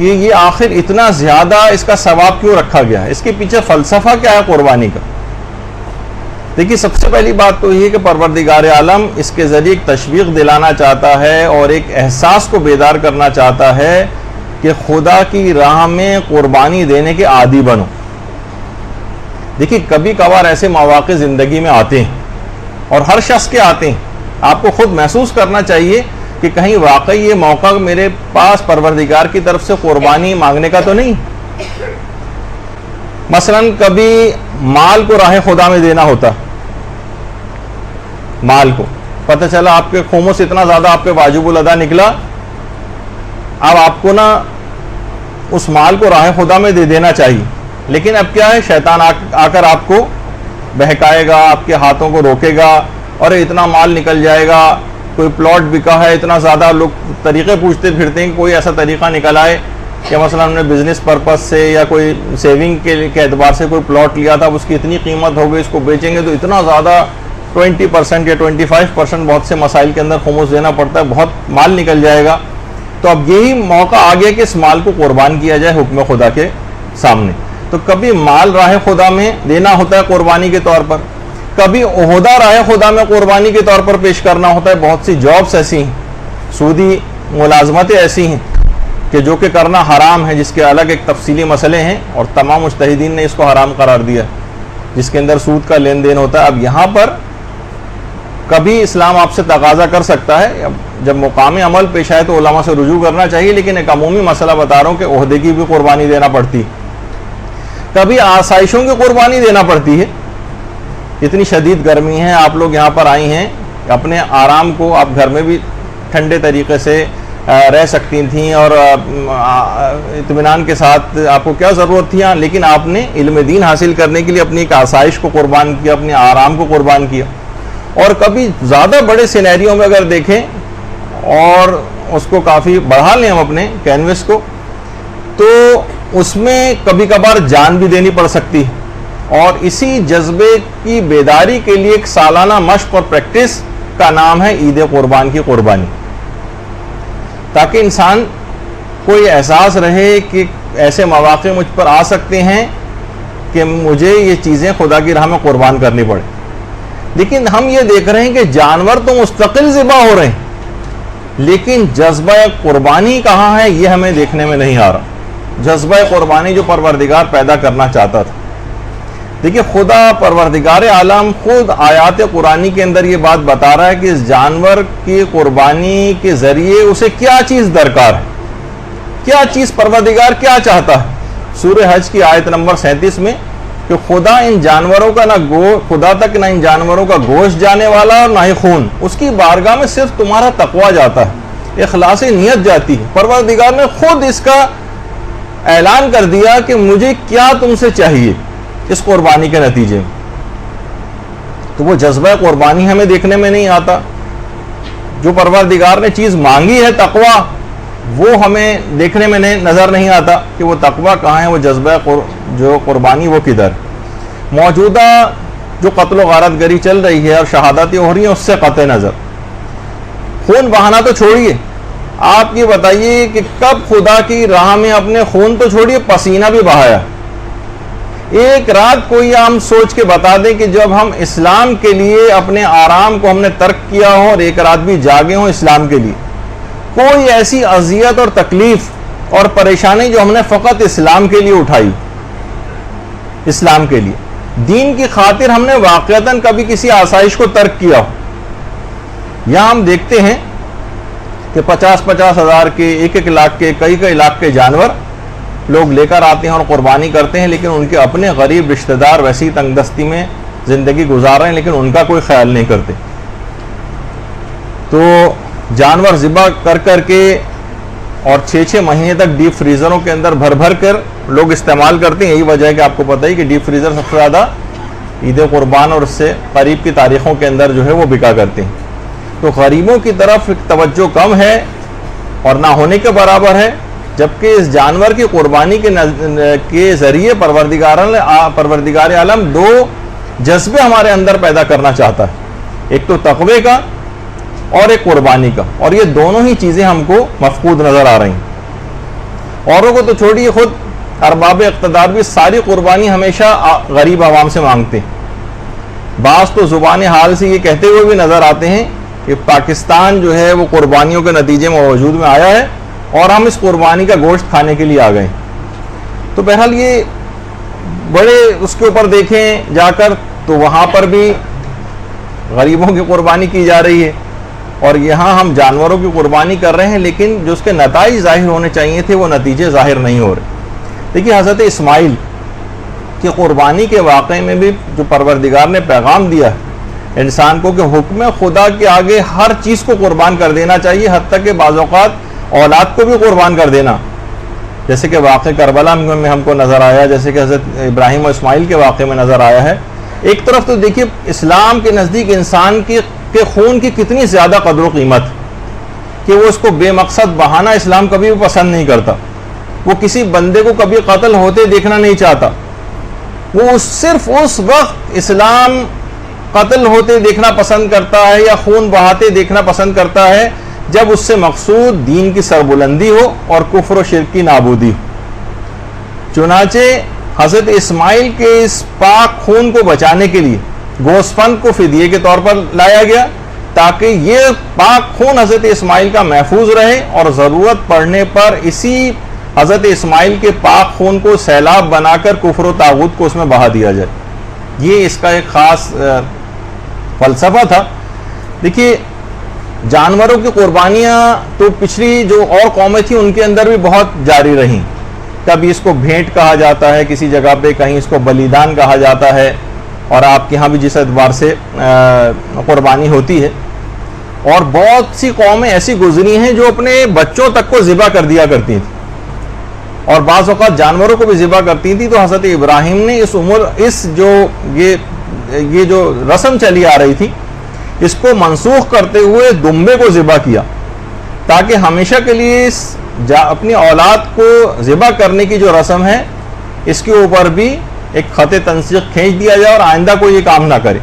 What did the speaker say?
کہ یہ آخر اتنا زیادہ اس کا ثواب کیوں رکھا گیا ہے، اس کے پیچھے فلسفہ کیا ہے قربانی کا؟ دیکھیے، سب سے پہلی بات تو یہ کہ پروردگار عالم اس کے ذریعے ایک تشویق دلانا چاہتا ہے اور ایک احساس کو بیدار کرنا چاہتا ہے کہ خدا کی راہ میں قربانی دینے کے عادی بنو۔ دیکھیے، کبھی کبھار ایسے مواقع زندگی میں آتے ہیں اور ہر شخص کے آتے ہیں، آپ کو خود محسوس کرنا چاہیے کہ کہیں واقعی یہ موقع میرے پاس پروردگار کی طرف سے قربانی مانگنے کا تو نہیں۔ مثلا کبھی مال کو راہ خدا میں دینا ہوتا، مال کو پتہ چلا آپ کے خمس اتنا زیادہ آپ کے واجب الادا نکلا، اب آپ کو نا اس مال کو راہ خدا میں دے دینا چاہیے، لیکن اب کیا ہے، شیطان آ کر آپ کو بہکائے گا، آپ کے ہاتھوں کو روکے گا، اور اتنا مال نکل جائے گا، کوئی پلاٹ بکا ہے، اتنا زیادہ لوگ طریقے پوچھتے پھرتے ہیں کہ کوئی ایسا طریقہ نکل آئے کہ مثلا ہم نے بزنس پرپس سے یا کوئی سیونگ کے اعتبار سے کوئی پلاٹ لیا تھا، اب اس کی اتنی قیمت ہو گئی، اس کو بیچیں گے تو اتنا زیادہ 20% یا 25% بہت سے مسائل کے اندر خمس دینا پڑتا ہے، بہت مال نکل جائے گا۔ تو اب یہی موقع آ گیا کہ اس مال کو قربان کیا جائے حکم خدا کے سامنے۔ تو کبھی مال راہ خدا میں دینا ہوتا ہے قربانی کے طور پر، کبھی عہدہ راہ خدا میں قربانی کے طور پر پیش کرنا ہوتا ہے۔ بہت سی جابس ایسی ہیں، سودی ملازمتیں ایسی ہیں کہ جو کہ کرنا حرام ہے، جس کے الگ ایک تفصیلی مسئلے ہیں اور تمام مجتہدین نے اس کو حرام قرار دیا، جس کے اندر سود کا لین دین ہوتا ہے۔ اب یہاں پر کبھی اسلام آپ سے تقاضا کر سکتا ہے، جب مقام عمل پیش آئے تو علماء سے رجوع کرنا چاہیے، لیکن ایک عمومی مسئلہ بتا رہا ہوں کہ عہدے کی بھی قربانی دینا پڑتی، کبھی آسائشوں کی قربانی دینا پڑتی ہے۔ اتنی شدید گرمی ہے، آپ لوگ یہاں پر آئی ہیں، اپنے آرام کو آپ گھر میں بھی ٹھنڈے طریقے سے رہ سکتی تھیں اور اطمینان کے ساتھ، آپ کو کیا ضرورت تھی، لیکن آپ نے علم دین حاصل کرنے کے لیے اپنی ایک آسائش کو قربان کیا، اپنے آرام کو قربان کیا۔ اور کبھی زیادہ بڑے سینیریوں میں اگر دیکھیں اور اس کو کافی بڑھا لیں ہم اپنے کینوس کو، تو اس میں کبھی کبھار جان بھی دینی پڑ سکتی ہے، اور اسی جذبے کی بیداری کے لیے ایک سالانہ مشق اور پریکٹس کا نام ہے عید قربان کی قربانی، تاکہ انسان کوئی احساس رہے کہ ایسے مواقع مجھ پر آ سکتے ہیں کہ مجھے یہ چیزیں خدا کی راہ میں قربان کرنی پڑے۔ لیکن ہم یہ دیکھ رہے ہیں کہ جانور تو مستقل ذبح ہو رہے ہیں، لیکن جذبہ قربانی کہاں ہے یہ ہمیں دیکھنے میں نہیں آ رہا، جذبہ قربانی جو پروردگار پیدا کرنا چاہتا تھا۔ دیکھیے، خدا پروردگار عالم خود آیات قرآنی کے اندر یہ بات بتا رہا ہے کہ اس جانور کی قربانی کے ذریعے اسے کیا چیز درکار ہے، کیا چیز پروردگار کیا چاہتا ہے۔ سورہ حج کی آیت نمبر 37 میں کہ خدا ان جانوروں کا خدا تک نہ ان جانوروں کا گوشت جانے والا اور نہ ہی خون، اس کی بارگاہ میں صرف تمہارا تقویٰ جاتا ہے، اخلاص نیت جاتی ہے۔ پروردگار نے خود اس کا اعلان کر دیا کہ مجھے کیا تم سے چاہیے اس قربانی کے نتیجے میں۔ تو وہ جذبہ قربانی ہمیں دیکھنے میں نہیں آتا، جو پروردگار نے چیز مانگی ہے تقویٰ، وہ ہمیں دیکھنے میں نظر نہیں آتا کہ وہ تقویٰ کہاں ہے، وہ جذبہ جو قربانی وہ کدھر۔ موجودہ جو قتل و غارت گری چل رہی ہے اور شہادتیں ہو رہی ہیں، اس سے قطع نظر خون بہانا تو چھوڑیے، آپ یہ بتائیے کہ کب خدا کی راہ میں اپنے خون تو چھوڑیے پسینہ بھی بہایا؟ ایک رات کوئی ہم سوچ کے بتا دیں کہ جب ہم اسلام کے لیے اپنے آرام کو ہم نے ترک کیا ہو اور ایک رات بھی جاگے ہوں اسلام کے لیے، کوئی ایسی اذیت اور تکلیف اور پریشانی جو ہم نے فقط اسلام کے لیے اٹھائی، اسلام کے لیے دین کی خاطر ہم نے واقعتاً کبھی کسی آسائش کو ترک کیا ہو؟ یہاں ہم دیکھتے ہیں کہ 50-50 ہزار کے، 1-1 لاکھ کے، کئی لاکھ کے جانور لوگ لے کر آتے ہیں اور قربانی کرتے ہیں، لیکن ان کے اپنے غریب رشتہ دار ویسی تنگ دستی میں زندگی گزار رہے ہیں، لیکن ان کا کوئی خیال نہیں کرتے۔ تو جانور ذبح کر کے اور 6 مہینے تک ڈیپ فریزروں کے اندر بھر کر لوگ استعمال کرتے ہیں۔ یہی وجہ ہے کہ آپ کو پتہ ہی کہ ڈیپ فریزر سب سے زیادہ عید قربان اور اس سے قریب کی تاریخوں کے اندر جو ہے وہ بکا کرتے ہیں۔ تو غریبوں کی طرف توجہ کم ہے اور نہ ہونے کے برابر ہے، جبکہ اس جانور کی قربانی کے ذریعے پروردگار عالم 2 جذبے ہمارے اندر پیدا کرنا چاہتا ہے، ایک تو تقوی کا اور ایک قربانی کا، اور یہ دونوں ہی چیزیں ہم کو مفقود نظر آ رہی ہیں۔ اوروں کو تو چھوڑیے، خود ارباب اقتدار بھی ساری قربانی ہمیشہ غریب عوام سے مانگتے ہیں۔ بعض تو زبان حال سے یہ کہتے ہوئے بھی نظر آتے ہیں کہ پاکستان جو ہے وہ قربانیوں کے نتیجے میں وجود میں آیا ہے اور ہم اس قربانی کا گوشت کھانے کے لیے آ گئے۔ تو بہرحال یہ بڑے اس کے اوپر دیکھیں جا کر تو وہاں پر بھی غریبوں کی قربانی کی جا رہی ہے، اور یہاں ہم جانوروں کی قربانی کر رہے ہیں، لیکن جو اس کے نتائج ظاہر ہونے چاہیے تھے وہ نتیجے ظاہر نہیں ہو رہے۔ دیکھیے حضرت اسماعیل کی قربانی کے واقعے میں بھی جو پروردگار نے پیغام دیا ہے انسان کو کہ حکم خدا کے آگے ہر چیز کو قربان کر دینا چاہیے، حتیٰ کہ بعض اوقات اولاد کو بھی قربان کر دینا، جیسے کہ واقع کربلا میں ہم کو نظر آیا، جیسے کہ حضرت ابراہیم و اسماعیل کے واقعے میں نظر آیا ہے۔ ایک طرف تو دیکھیے اسلام کے نزدیک انسان کے خون کی کتنی زیادہ قدر و قیمت کہ وہ اس کو بے مقصد بہانا اسلام کبھی بھی پسند نہیں کرتا، وہ کسی بندے کو کبھی قتل ہوتے دیکھنا نہیں چاہتا، وہ صرف اس وقت اسلام قتل ہوتے دیکھنا پسند کرتا ہے یا خون بہاتے دیکھنا پسند کرتا ہے جب اس سے مقصود دین کی سربلندی ہو اور کفر و شرک کی نابودی ہو۔ چنانچہ حضرت اسماعیل کے اس پاک خون کو بچانے کے لیے گوسفند کو فدیے کے طور پر لایا گیا تاکہ یہ پاک خون حضرت اسماعیل کا محفوظ رہے، اور ضرورت پڑنے پر اسی حضرت اسماعیل کے پاک خون کو سیلاب بنا کر کفر و طاغوت کو اس میں بہا دیا جائے۔ یہ اس کا ایک خاص فلسفہ تھا۔ دیکھیے جانوروں کی قربانیاں تو پچھلی جو اور قومیں تھیں ان کے اندر بھی بہت جاری رہیں، کبھی اس کو بھینٹ کہا جاتا ہے کسی جگہ پہ، کہیں اس کو بلیدان کہا جاتا ہے، اور آپ کے ہاں بھی جس اعتبار سے قربانی ہوتی ہے۔ اور بہت سی قومیں ایسی گزری ہیں جو اپنے بچوں تک کو ذبح کر دیا کرتی تھیں، اور بعض اوقات جانوروں کو بھی ذبح کرتی تھی۔ تو حضرت ابراہیم نے یہ جو رسم چلی آ رہی تھی اس کو منسوخ کرتے ہوئے دمبے کو ذبح کیا، تاکہ ہمیشہ کے لیے اپنی اولاد کو ذبح کرنے کی جو رسم ہے اس کے اوپر بھی ایک خط تنسیق کھینچ دیا جائے اور آئندہ کوئی یہ کام نہ کرے۔